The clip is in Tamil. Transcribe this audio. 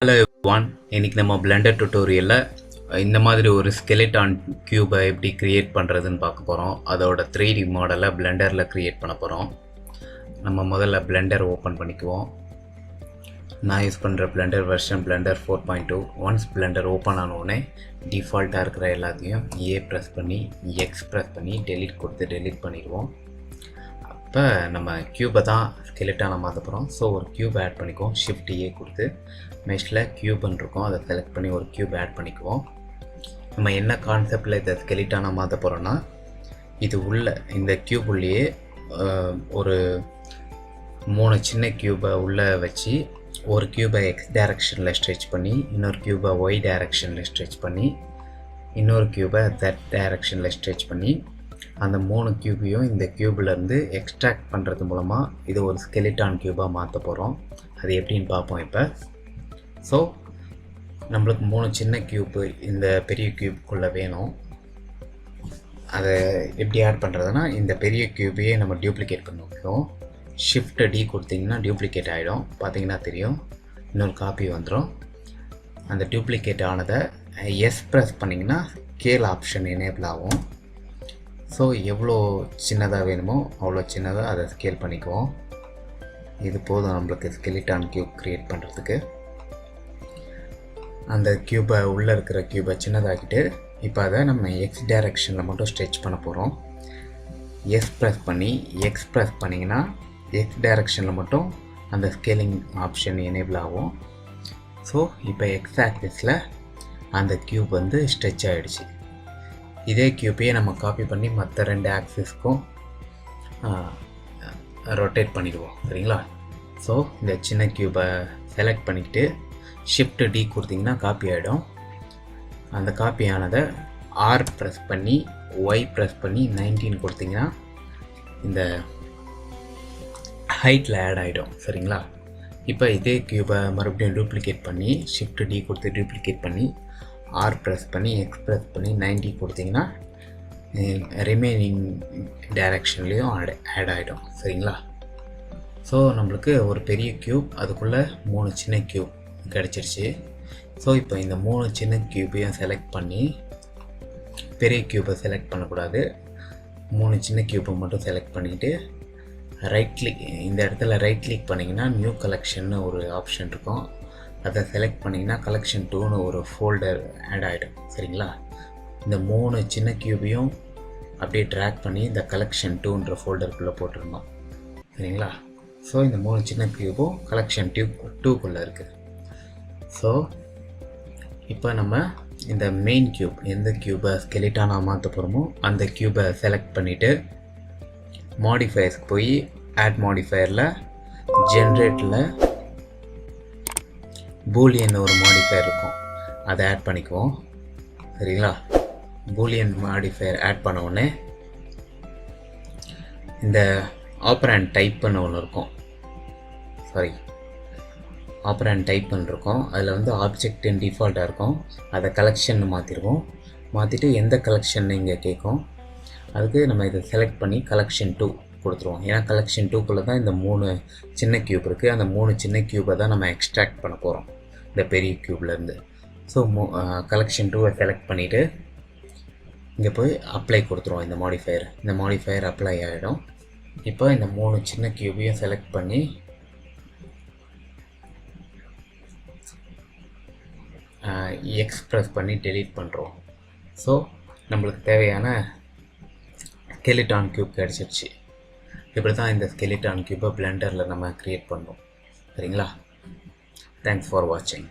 ஹலோ எவ்ரிவான், இன்னைக்கு நம்ம பிளெண்டர் டுட்டோரியலில் இந்த மாதிரி ஒரு ஸ்கெலிட்டான் கியூபை எப்படி க்ரியேட் பண்ணுறதுன்னு பார்க்க போகிறோம். அதோட 3D மாடலை பிளெண்டரில் க்ரியேட் பண்ண போகிறோம். நம்ம முதல்ல பிளெண்டர் ஓப்பன் பண்ணிக்குவோம். நான் யூஸ் பண்ணுற Blender version Blender 4.2. Once Blender open ஆனோடனே டிஃபால்ட்டாக இருக்கிற எல்லாத்தையும் ப்ரெஸ் பண்ணி ப்ரெஸ் பண்ணி டெலீட் கொடுத்து டெலீட் பண்ணிடுவோம். இப்போ நம்ம கியூபை தான் ஸ்கெலிட்டான மாற்ற போகிறோம். ஸோ ஒரு கியூப் ஆட் பண்ணிக்குவோம். ஷிஃப்ட் கொடுத்து மெஷில் கியூப்னு இருக்கும், அதை செலக்ட் பண்ணி ஒரு கியூப் ஆட் பண்ணிக்குவோம். நம்ம என்ன கான்செப்டில் இதை ஸ்கெலிட்டான மாற்ற போகிறோன்னா, இது உள்ள இந்த கியூப் உள்ளேயே ஒரு 3 சின்ன கியூபை உள்ளே வச்சு ஒரு கியூபை எக்ஸ் டைரக்ஷனில் ஸ்ட்ரெச் பண்ணி, இன்னொரு கியூபை ஒய் டைரக்ஷனில் ஸ்ட்ரெச் பண்ணி, இன்னொரு கியூபை Z டைரக்ஷனில் ஸ்ட்ரெச் பண்ணி, அந்த 3 கியூபையும் இந்த கியூப்லேருந்து எக்ஸ்ட்ராக்ட் பண்ணுறது மூலமாக இது ஒரு ஸ்கெலிட்டான் கியூபாக மாற்ற போகிறோம். அது எப்படின்னு பார்ப்போம் இப்போ. ஸோ நம்மளுக்கு 3 சின்ன கியூப்பு இந்த பெரிய கியூப்குள்ளே வேணும். அதை எப்படி ஆட் பண்ணுறதுனா, இந்த பெரிய கியூபையே நம்ம டியூப்ளிகேட் பண்ணுவோம். ஷிஃப்ட் D கொடுத்திங்கன்னா டியூப்ளிகேட் ஆகிடும். பார்த்தீங்கன்னா தெரியும், இன்னொரு காப்பி வந்துடும். அந்த டியூப்ளிகேட் ஆனதை ப்ரெஸ் பண்ணிங்கன்னா ஸ்கேல் ஆப்ஷன் எனேபிள் ஆகும். ஸோ எவ்வளோ சின்னதாக வேணுமோ அவ்வளோ சின்னதாக அதை ஸ்கேல் பண்ணிக்குவோம். இது போதும் நம்மளுக்கு ஸ்கெலிட்டான் கியூப் க்ரியேட் பண்ணுறதுக்கு. அந்த கியூபை உள்ளே இருக்கிற கியூபை சின்னதாக்கிட்டு இப்போ அதை நம்ம எக்ஸ் டைரக்ஷனில் மட்டும் ஸ்ட்ரெச் பண்ண போகிறோம். ப்ரெஸ் பண்ணி ப்ரெஸ் பண்ணிங்கன்னா எக்ஸ் டைரக்ஷனில் மட்டும் அந்த ஸ்கேலிங் ஆப்ஷன் எனேபிள் ஆகும். ஸோ இப்போ எக்ஸ் ஆக்சிஸில் அந்த கியூப் வந்து ஸ்ட்ரெச் ஆகிடுச்சு. இதே கியூப்பையே நம்ம காப்பி பண்ணி மற்ற 2 ஆக்சிஸ்க்கும் ரொட்டேட் பண்ணிடுவோம். சரிங்களா? ஸோ இந்த சின்ன கியூபை செலக்ட் பண்ணிக்கிட்டு ஷிஃப்ட் D கொடுத்திங்கன்னா காப்பி ஆகிடும். அந்த காப்பி ஆனதை ப்ரெஸ் பண்ணி ப்ரெஸ் பண்ணி 19 கொடுத்திங்கன்னா இந்த ஹைட்டில் ஆட் ஆகிடும். சரிங்களா? இப்போ இதே கியூபை மறுபடியும் டூப்ளிகேட் பண்ணி ஷிஃப்ட் D கொடுத்து டூப்ளிகேட் பண்ணி ப்ரெஸ் பண்ணி ப்ரெஸ் பண்ணி 90 கொடுத்திங்கன்னா ரிமைனிங் டைரக்ஷன்லேயும் ஆட் ஆகிடும். சரிங்களா? ஸோ நம்மளுக்கு ஒரு பெரிய கியூப், அதுக்குள்ளே 3 சின்ன கியூப் கிடச்சிருச்சு. ஸோ இப்போ இந்த 3 சின்ன கியூபையும் செலக்ட் பண்ணி, பெரிய கியூபை செலக்ட் பண்ணக்கூடாது, 3 சின்ன கியூபை மட்டும் செலக்ட் பண்ணிக்கிட்டு ரைட் கிளிக், இந்த இடத்துல ரைட் கிளிக் பண்ணிங்கன்னா நியூ கலெக்ஷன்னு ஒரு ஆப்ஷன் இருக்கும். அதை செலக்ட் பண்ணிங்கன்னா கலெக்ஷன் 2ன்னு ஒரு ஃபோல்டர் ஆட் ஆகிடும். சரிங்களா? இந்த 3 சின்ன கியூபையும் அப்படியே ட்ராக் பண்ணி இந்த கலெக்ஷன் 2ன்ற ஃபோல்டருக்குள்ளே போட்டுருந்தோம். சரிங்களா? ஸோ இந்த 3 சின்ன கியூபும் கலெக்ஷன் 2க்குள்ளே இருக்குது. ஸோ இப்போ நம்ம இந்த மெயின் கியூப், எந்த கியூபை ஸ்கெலிட்டானாக மாற்ற போகிறோமோ அந்த கியூபை செலக்ட் பண்ணிவிட்டு மாடிஃபயர்ஸ்க்கு போய் ஆட் மாடிஃபயரில் ஜென்ரேட்டில் பூலியன் ஒரு மாடிஃபயர் இருக்கும், அதை ஆட் பண்ணிக்குவோம். சரிங்களா? பூலியன் மாடிஃபயர் ஆட் பண்ண உடனே இந்த ஆப்பரண்ட் டைப் பண்ண ஒன்று இருக்கும், ஆப்பரண்ட் டைப் பண்ணிருக்கோம். அதில் வந்து ஆப்ஜெக்ட் டிஃபால்ட்டாக இருக்கும், அதை கலெக்ஷன் மாற்றிருக்கோம். மாற்றிட்டு எந்த கலெக்ஷன் இங்கே கேட்கும், அதுக்கு நம்ம இதை செலக்ட் பண்ணி கலெக்ஷன் 2 கொடுத்துருவோம். ஏன்னா கலெக்ஷன் 2க்குள்ளே தான் இந்த 3 சின்ன கியூப் இருக்குது. அந்த 3 சின்ன கியூபை தான் நம்ம எக்ஸ்ட்ராக்ட் பண்ண போகிறோம் இந்த பெரிய கியூப்லேருந்து. ஸோ கலெக்ஷன் 2வை செலக்ட் பண்ணிவிட்டு இங்கே போய் அப்ளை கொடுத்துருவோம். இந்த மாடிஃபயர் அப்ளை ஆகிடும். இப்போ இந்த 3 சின்ன கியூபையும் செலக்ட் பண்ணி ப்ரெஸ் பண்ணி டெலீட் பண்ணுறோம். ஸோ நம்மளுக்கு தேவையான ஸ்கெலிட்டான் கியூப் கிடச்சிருச்சு. இப்படி தான் இந்த ஸ்கெலிட்டான் கியூபை பிளெண்டரில் நம்ம க்ரியேட் பண்ணோம். சரிங்களா? தேங்க்ஸ் ஃபார் வாட்சிங்.